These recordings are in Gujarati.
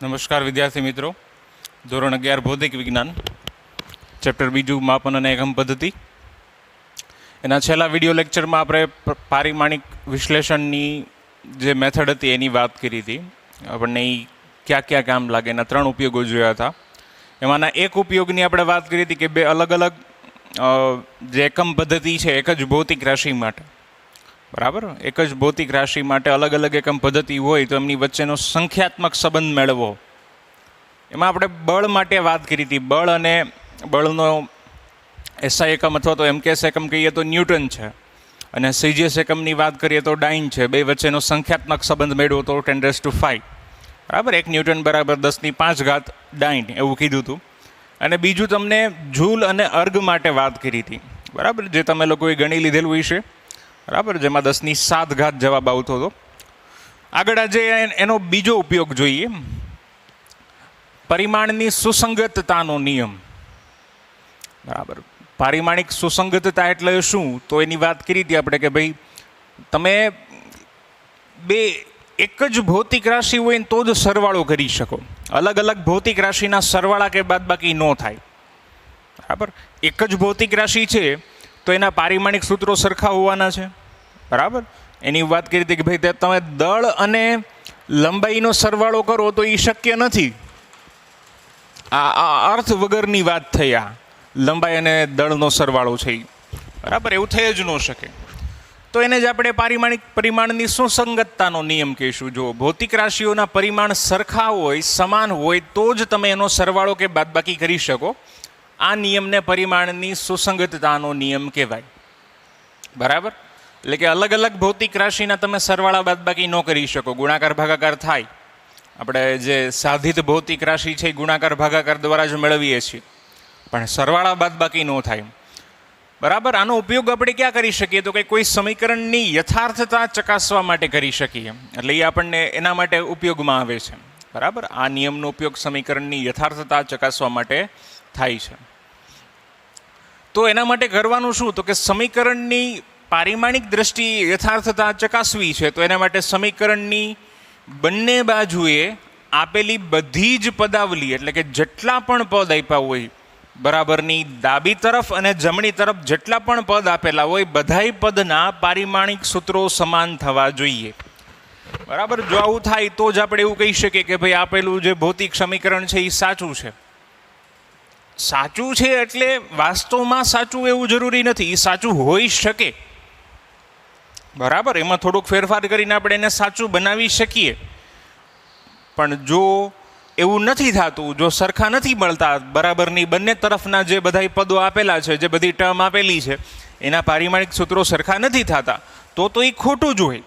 નમસ્કાર વિદ્યાર્થી મિત્રો, ધોરણ 11 ભૌતિક વિજ્ઞાન, ચેપ્ટર 2 માપન અને એકમ પદ્ધતિ. એના છેલ્લા વિડીયો લેક્ચરમાં આપણે પારિમાણિક વિશ્લેષણની જે મેથડ હતી એની વાત કરી હતી. આપણને એ ક્યાં ક્યાં કામ લાગે એના 3 ઉપયોગો જોયા હતા. એમાંના એક ઉપયોગની આપણે વાત કરી હતી કે બે અલગ અલગ જે એકમ પદ્ધતિ છે એક જ ભૌતિક રાશિ માટે, બરાબર, એક જ ભૌતિક રાશિ માટે અલગ અલગ એકમ પદ્ધતિ હોય તો એમની વચ્ચેનો સંખ્યાત્મક સંબંધ મેળવવો. એમાં આપણે બળ માટે વાત કરી હતી. બળ અને બળનો એસઆઈ એકમ અથવા તો એમકેએસ એકમ કહીએ તો ન્યૂટન છે, અને સીજીએસ એકમની વાત કરીએ તો ડાઇન છે. બે વચ્ચેનો સંખ્યાત્મક સંબંધ મેળવો તો 10⁵, બરાબર. 1 ન્યૂટન બરાબર 10⁵ ડાઇન એવું કીધું હતું. અને બીજું તમને જૂલ અને અર્ગ માટે વાત કરી હતી, બરાબર, જે તમે લોકોએ ગણી લીધેલું હોય છે, બરાબર, જેમાં 10�7 જવાબ આવતો હતો. આગળ આજે એનો બીજો ઉપયોગ જોઈએ, પરિમાણની સુસંગતતાનો નિયમ. બરાબર, પારિમાણિક સુસંગતતા એટલે શું, તો એની વાત કરી હતી આપણે કે ભાઈ તમે બે એક જ ભૌતિક રાશિ હોય ને તો જ સરવાળો કરી શકો. અલગ અલગ ભૌતિક રાશિના સરવાળા કે બાદબાકી ન થાય, બરાબર. એક જ ભૌતિક રાશિ છે તો એના પારિમાણિક સૂત્રો સરખા હોવાના છે, બરાબર. એની વાત કરી હતી કે ભાઈ તમે દળ અને લંબાઈનો સરવાળો કરો તો એ શક્ય નથી. આ અર્થ વગરની વાત થઈ. આ લંબાઈ અને દળનો સરવાળો છે, બરાબર, એવું થઈ જ ન શકે. તો એને જ આપણે પરિમાણની સુસંગતતાનો નિયમ કહીશું. જો ભૌતિક રાશિઓના પરિમાણ સરખા હોય, સમાન હોય તો જ તમે એનો સરવાળો કે બાદબાકી કરી શકો. આ નિયમને પરિમાણની સુસંગતતાનો નિયમ કહેવાય, બરાબર. એટલે કે અલગ અલગ ભૌતિક રાશિના તમે સરવાળા બાદબાકી ન કરી શકો. ગુણાકાર ભાગાકાર થાય. આપણે જે સાધિત ભૌતિક રાશિ છે ગુણાકાર ભાગાકાર દ્વારા જ મેળવીએ છીએ, પણ સરવાળા બાદબાકી ન થાય, બરાબર. આનો ઉપયોગ આપણે ક્યાં કરી શકીએ તો કે કોઈ સમીકરણની યથાર્થતા ચકાસવા માટે કરી શકીએ. એટલે એ આપણને એના માટે ઉપયોગમાં આવે છે, બરાબર. આ નિયમનો ઉપયોગ સમીકરણની યથાર્થતા ચકાસવા માટે થાય છે. તો એના માટે કરવાનું શું, તો કે સમીકરણની પારિમાણિક દ્રષ્ટિએ યથાર્થતા ચકાસવી છે તો એના માટે સમીકરણની બંને બાજુએ આપેલી બધી જ પદાવલી, એટલે કે જેટલા પણ પદ આપ્યા હોય બરાબરની ડાબી તરફ અને જમણી તરફ જેટલા પણ પદ આપેલા હોય બધાય પદના પારિમાણિક સૂત્રો સમાન થવા જોઈએ, બરાબર. જો આવું થાય તો જ આપણે એવું કહી શકીએ કે ભાઈ આપેલું જે ભૌતિક સમીકરણ છે એ સાચું છે. સાચું છે એટલે વાસ્તવમાં સાચું એવું જરૂરી નથી, એ સાચું હોઈ શકે, બરાબર. એમાં થોડુંક ફેરફાર કરીને આપણે એને સાચું બનાવી શકીએ. પણ જો એવું નથી થતું, જો સરખા નથી મળતા, બરાબરની બંને તરફના જે બધા પદો આપેલા છે, જે બધી ટર્મ આપેલી છે એના પારિમાણિક સૂત્રો સરખા નથી થતા, તો એ ખોટું જ હોય,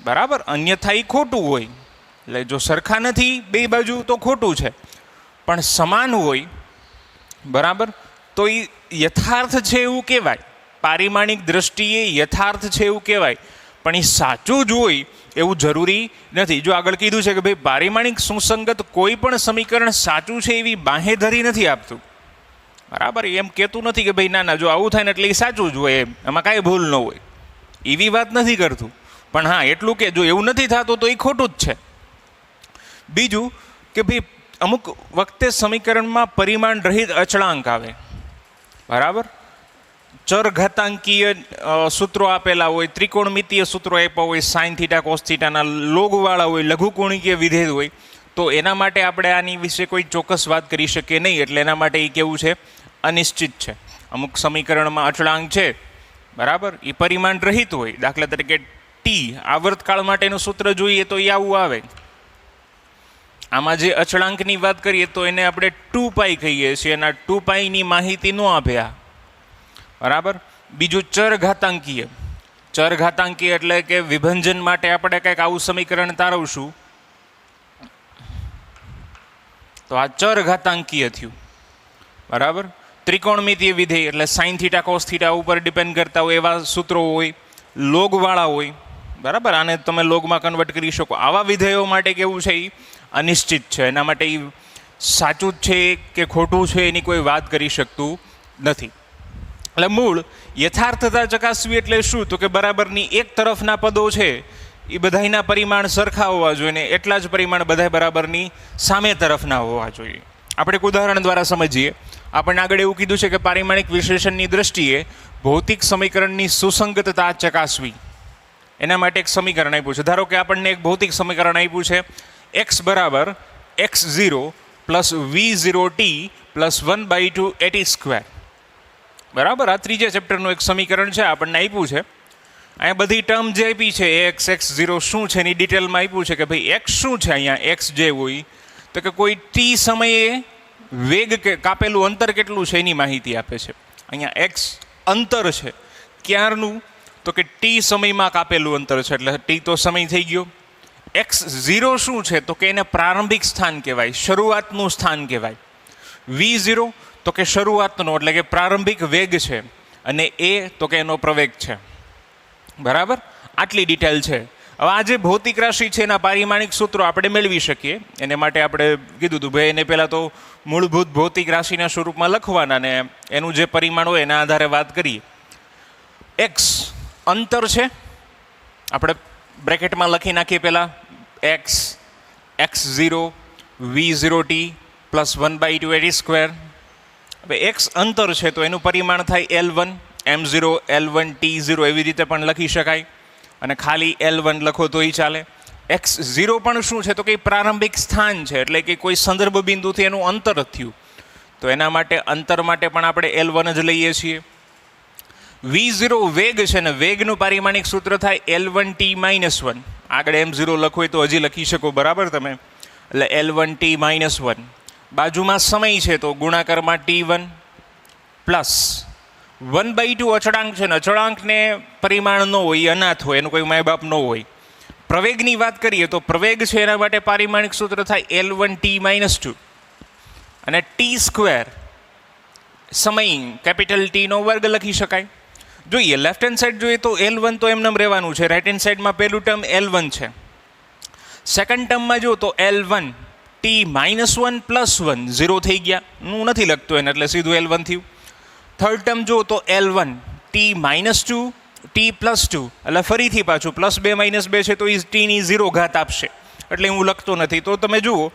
બરાબર. અન્યથા એ ખોટું હોય. એટલે જો સરખા નથી બે બાજુ તો ખોટું છે, પણ સમાન હોય, બરાબર, તો એ યથાર્થ છે એવું કહેવાય. પારિમાણિક દ્રષ્ટિએ યથાર્થ છે એવું કહેવાય, પણ એ સાચું જ હોય એવું જરૂરી નથી. જો આગળ કીધું છે કે ભાઈ પારિમાણિક સુસંગત કોઈ પણ સમીકરણ સાચું છે એવી બાંહેધરી નથી આપતું, બરાબર. એમ કહેતું નથી કે ભાઈ ના જો આવું થાય ને એટલે એ સાચું જ હોય, એમાં કાંઈ ભૂલ ન હોય, એવી વાત નથી કરતું. પણ હા એટલું કે જો એવું નથી થતું તો એ ખોટું જ છે. બીજું કે ભાઈ અમુક વખતે સમીકરણમાં પરિમાણ રહિત અચળાંક આવે, બરાબર. ચરઘાતાંકીય સૂત્રો આપેલા હોય, ત્રિકોણમિતીય સૂત્રો આપ્યા હોય, સાઇન થીટા કોસ થીટાના લોગવાળા હોય, લઘુકોણિકીય વિધેય હોય, તો એના માટે આપણે આની વિશે કોઈ ચોક્કસ વાત કરી શકીએ નહીં. એટલે એના માટે એ કેવું છે, અનિશ્ચિત છે. અમુક સમીકરણમાં અચળાંક છે, બરાબર, એ પરિમાણ રહિત હોય. દાખલા તરીકે ટી આવર્તકાળ માટેનું સૂત્ર જોઈએ તો એ આવું આવે. આમાં જે અચળાંકની વાત કરીએ તો એને આપણે 2π કહીએ છીએ, અને 2πની માહિતી ન આપ્યા, બરાબર. બીજું ચરઘાતાંકીય. ચરઘાતાંકીય એટલે કે વિભંજન માટે આપણે કંઈક આવું સમીકરણ તારવશું, તો આ ચરઘાતાંકીય થયું, બરાબર. ત્રિકોણમિતીય વિધેય એટલે સાઇન થીટા કોસ થીટા ઉપર ડિપેન્ડ કરતા હોય એવા સૂત્રો હોય, લોગવાળા હોય, બરાબર. આને તમે લોગમાં કન્વર્ટ કરી શકો. આવા વિધેયો માટે કેવું છે, એ અનિશ્ચિત છે. એના માટે એ સાચું જ છે કે ખોટું છે એની કોઈ વાત કરી શકતું નથી. એટલે મૂળ યથાર્થતા ચકાસવી એટલે શું, તો કે બરાબરની એક તરફના પદો છે એ બધાયના પરિમાણ સરખા હોવા જોઈએ ને એટલા જ પરિમાણ બધા બરાબરની સામે તરફના હોવા જોઈએ. આપણે એક ઉદાહરણ દ્વારા સમજીએ. આપણને આગળ એવું કીધું છે કે પારિમાણિક વિશ્લેષણની દ્રષ્ટિએ ભૌતિક સમીકરણની સુસંગતતા ચકાસવી. એના માટે એક સમીકરણ આપ્યું છે. ધારો કે આપણને એક ભૌતિક સમીકરણ આપ્યું છે x બરાબર x0 plus v0t plus 1/2 at². બરાબર, આ ત્રીજા ચેપ્ટરનું એક સમીકરણ છે, આપણને આપ્યું છે. અહીંયા બધી ટર્મ જે આપી છે એક્સ x0 શું છે એની ડિટેલમાં આપ્યું છે કે ભાઈ એક્સ શું છે. અહીંયા એક્સ જે હોય તો કે કોઈ ટી સમયે વેગ કે કાપેલું અંતર કેટલું છે એની માહિતી આપે છે. અહીંયા એક્સ અંતર છે ક્યારનું તો કે ટી સમયમાં કાપેલું અંતર છે, એટલે ટી તો સમય થઈ ગયો. x0 શું છે તો કે એને પ્રારંભિક સ્થાન કહેવાય, શરૂઆતનું સ્થાન કહેવાય. v0 તો કે શરૂઆતનો એટલે કે પ્રારંભિક વેગ છે, અને એ તો કે એનો પ્રવેગ છે. બરાબર, આટલી ડિટેલ છે. હવે આ જે ભૌતિક રાશિ છે એના પારિમાણિક સૂત્રો આપણે મેળવી શકીએ. એને માટે આપણે કીધું હતું ભાઈ એને પહેલાં તો મૂળભૂત ભૌતિક રાશિના સ્વરૂપમાં લખવાના ને એનું જે પરિમાણ હોય એના આધારે વાત કરીએ. એક્સ અંતર છે, આપણે બ્રેકેટમાં લખી નાખીએ પહેલાં x x0 v0t plus 1/2 at². હવે એક્સ અંતર છે તો એનું પરિમાણ થાય L1 m0 L1 t0 એવી રીતે પણ લખી શકાય, અને ખાલી L1 લખો તોય ચાલે. x0 પણ શું છે તો કે પ્રારંભિક સ્થાન છે, એટલે કે કોઈ સંદર્ભ બિંદુથી એનું અંતર થયું, તો એના માટે અંતર માટે પણ આપણે L1 જ લઈએ છીએ. v0 વેગ છે ને વેગનું પારિમાણિક સૂત્ર થાય L1t-1. આગળ m0 લખો હોય તો હજી લખી શકો બરાબર તમે, એટલે L1t-1. બાજુમાં સમય છે તો ગુણાકારમાં t1 પ્લસ 1/2 અચળાંક છે ને અચળાંકને પરિમાણ ન હોય, અનાથ હોય, એનું કોઈ માય બાપ ન હોય. પ્રવેગની વાત કરીએ તો પ્રવેગ છે એના માટે પારિમાણિક સૂત્ર થાય L1t-2, અને t² સમય કેપિટલ T નો વર્ગ લખી શકાય. જોઈએ લેફ્ટ હેન્ડ સાઈડ જોઈએ તો L1 તો એમને રહેવાનું છે, રાઈટ હેન્ડ સાઈડમાં પહેલું ટર્મ L1 છે. સેકન્ડ ટર્મમાં જો તો L1 t-1 પ્લસ 1 0 થઈ ગયા, હું નથી લખતો એને એટલે સીધું L1 થયું. થર્ડ ટર્મ જો તો L1 t-2 t+2 એટલે ફરીથી પાછું +2 -2 છે તો એ ટીની 0 ઘાત આપશે, એટલે હું લખતો નથી. તો તમે જુઓ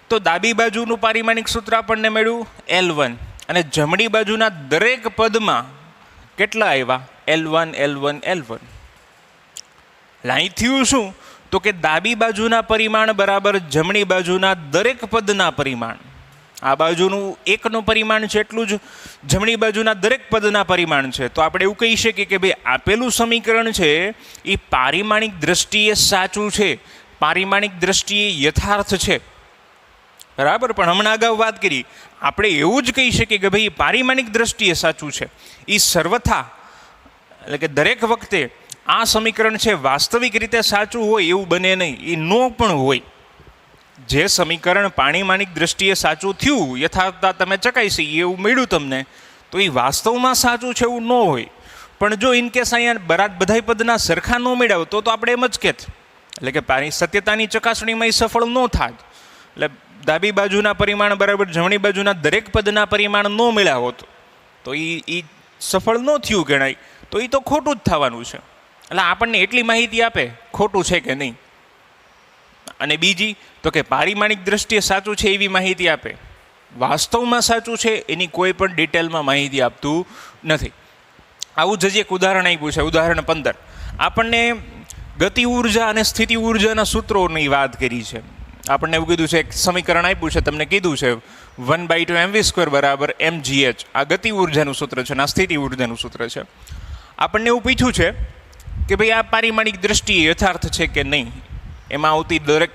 તો ડાબી બાજુનું પારિમાણિક સૂત્ર આપણને મળ્યું L1, અને જમણી બાજુના દરેક પદમાં કેટલા આવ્યા L1 L1 L1. અહીં થયું શું તો કે ડાબી બાજુના પરિમાણ બરાબર જમણી બાજુના દરેક પદના પરિમાણ. આ બાજુનું એકનું પરિમાણ છે એટલું જ જમણી બાજુના દરેક પદના પરિમાણ છે. તો આપણે એવું કહી શકીએ કે ભાઈ આપેલું સમીકરણ છે એ પારિમાણિક દ્રષ્ટિએ સાચું છે, પારિમાણિક દ્રષ્ટિએ યથાર્થ છે. બરાબર, પણ હમણાં અગાઉ વાત કરી આપણે એવું જ કહી શકીએ કે ભાઈ પારિમાણિક દ્રષ્ટિએ સાચું છે. એ સર્વથા એટલે કે દરેક વખતે આ સમીકરણ છે વાસ્તવિક રીતે સાચું હોય એવું બને નહીં, એ નો પણ હોય. જે સમીકરણ પારિમાણિક દ્રષ્ટિએ સાચું થયું, યથાર્થતા તમે ચકાસી એવું મળ્યું તમને, તો એ વાસ્તવમાં સાચું છે એવું ન હોય. પણ જો ઇનકેસ અહીંયા બધા પદના સરખા ન મેળવ્યો તો આપણે એમ જ કહેત, એટલે કે સત્યતાની ચકાસણીમાં એ સફળ ન થાય. એટલે ડાબી બાજુના પરિમાણ બરાબર જમણી બાજુના દરેક પદના પરિમાણ ન મેળવ્યો તો એ સફળ ન થયું ગણાય, તો એ તો ખોટું જ થવાનું છે. એટલે આપણને એટલી માહિતી આપે ખોટું છે કે નહીં. અને બીજી તો કે પારિમાણિક દ્રષ્ટિએ સાચું છે એવી માહિતી આપે, વાસ્તવમાં સાચું છે એની કોઈ પણ ડિટેલમાં માહિતી આપતું નથી. આવું જ એક ઉદાહરણ આપ્યું છે, ઉદાહરણ 15. આપણને ગતિ ઉર્જા અને સ્થિતિ ઉર્જાના સૂત્રોની વાત કરી છે. આપણને એવું કીધું છે એક સમીકરણ આપ્યું છે, તમને કીધું છે 1/2 mv² બરાબર mgh. આ ગતિ ઉર્જાનું સૂત્ર છે, આ સ્થિતિ ઉર્જાનું સૂત્ર છે. આપણને એવું પૂછ્યું છે કે ભાઈ આ પારિમાણિક દ્રષ્ટિએ યથાર્થ છે કે નહીં. એમાં આવતી દરેક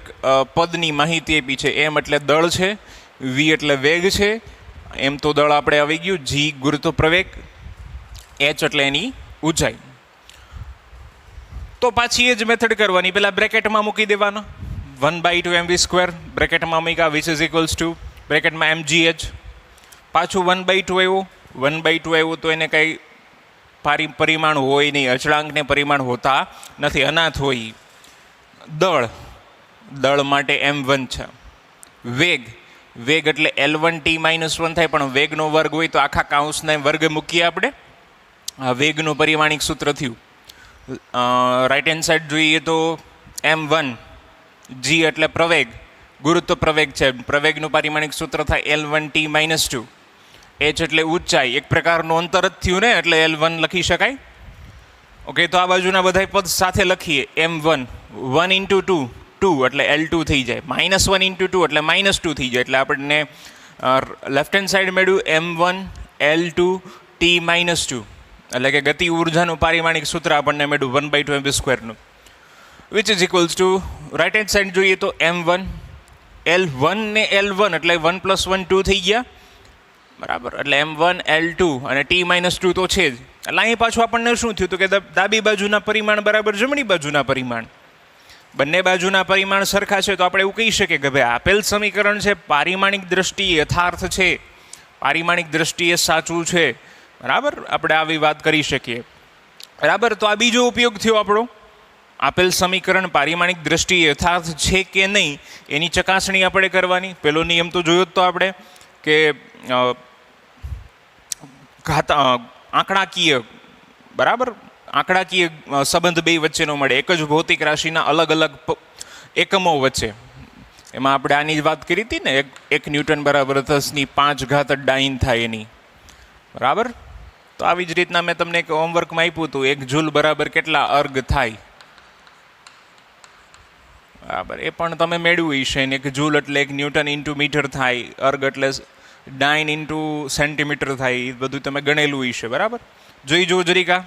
પદની માહિતી આપી છે. એમ એટલે દળ છે, વી એટલે વેગ છે, એમ તો દળ આપણે આવી ગયું, જી ગુરુત્વ પ્રવેગ, એચ એટલે એની ઊંચાઈ. તો પાછી એ જ મેથડ કરવાની, પેલા બ્રેકેટમાં મૂકી દેવાનો 1/2 mv², બ્રેકેટમાં મૂક્યા વિચ ઇઝ ઇક્વલ્સ ટુ બ્રેકેટમાં mgh. પાછું 1/2 આવ્યું, 1/2 આવ્યું તો એને કંઈ પરિમાણ હોય નહીં, અચળાંકને પરિમાણ હોતા નથી, અનાથ હોય. દળ માટે m1 છે. વેગ એટલે L1t-1 થાય, પણ વેગનો વર્ગ હોય તો આખા કાઉન્સને વર્ગ મૂકીએ આપણે. આ વેગનું પરિમાણિક સૂત્ર થયું. રાઈટ હેન્ડ સાઈડ જોઈએ તો m1 g એટલે પ્રવેગ, ગુરુત્વ પ્રવેગ છે, પ્રવેગનું પારિમાણિક સૂત્ર થાય L1t - 2, h એટલે ઊંચાઈ, એક પ્રકારનું અંતર જ થયું ને, એટલે L1 લખી શકાય. ઓકે, તો આ બાજુના બધા પદ સાથે લખીએ. m1 1 × 2 2 એટલે L2 થઈ જાય, -1 × 2 એટલે -2 થઈ જાય, એટલે આપણને લેફ્ટ હેન્ડ સાઈડ મેળવ્યું m1 L2 t - 2, એટલે કે ગતિ ઉર્જાનું પારિમાણિક સૂત્ર આપણને મેળવ્યું 1/2 m²નું, which is equals to right hand side જોઈએ તો m1 L1 ને L1 એટલે 1 + 1 2 થઈ ગયા, બરાબર. એટલે m1 L2 અને t - 2 તો છે જ. એટલે અહીં પાછું આપણને શું થયું હતું કે ડાબી બાજુના પરિમાણ બરાબર જમણી બાજુના પરિમાણ, બંને બાજુના પરિમાણ સરખા છે, તો આપણે એવું કહી શકીએ કે ભાઈ આપેલ સમીકરણ છે પારિમાણિક દ્રષ્ટિએ યથાર્થ છે, પારિમાણિક દ્રષ્ટિએ સાચું છે, બરાબર. આપણે આવી વાત કરી શકીએ, બરાબર. તો આ બીજો ઉપયોગ થયો આપણો. આપેલ સમીકરણ પારિમાણિક દ્રષ્ટિએ યથાર્થ છે કે નહીં એની ચકાસણી આપણે કરવાની. પેલો નિયમ તો જોયો જ તો આપણે કે આંકડાકીય, બરાબર, આંકડાકીય સંબંધ બે વચ્ચેનો મળે, એક જ ભૌતિક રાશિના અલગ અલગ એકમો વચ્ચે. એમાં આપણે આની જ વાત કરી હતી ને, 1 ન્યૂટન બરાબર 10⁵ ડાઇન થાય એની, બરાબર. તો આવી જ રીતના મેં તમને એક હોમવર્કમાં આપ્યું હતું, 1 જૂલ બરાબર કેટલા અર્ગ થાય, બરાબર. એ પણ તમે મેળવ્યું હશે. 1 જૂલ એટલે 1 ન્યૂટન × મીટર થાય, અર્ગ એટલે ડાઇન × સેન્ટીમીટર થાય, એ બધું તમે ગણેલું હશે, બરાબર. જોઈ જુઓ જરીકા.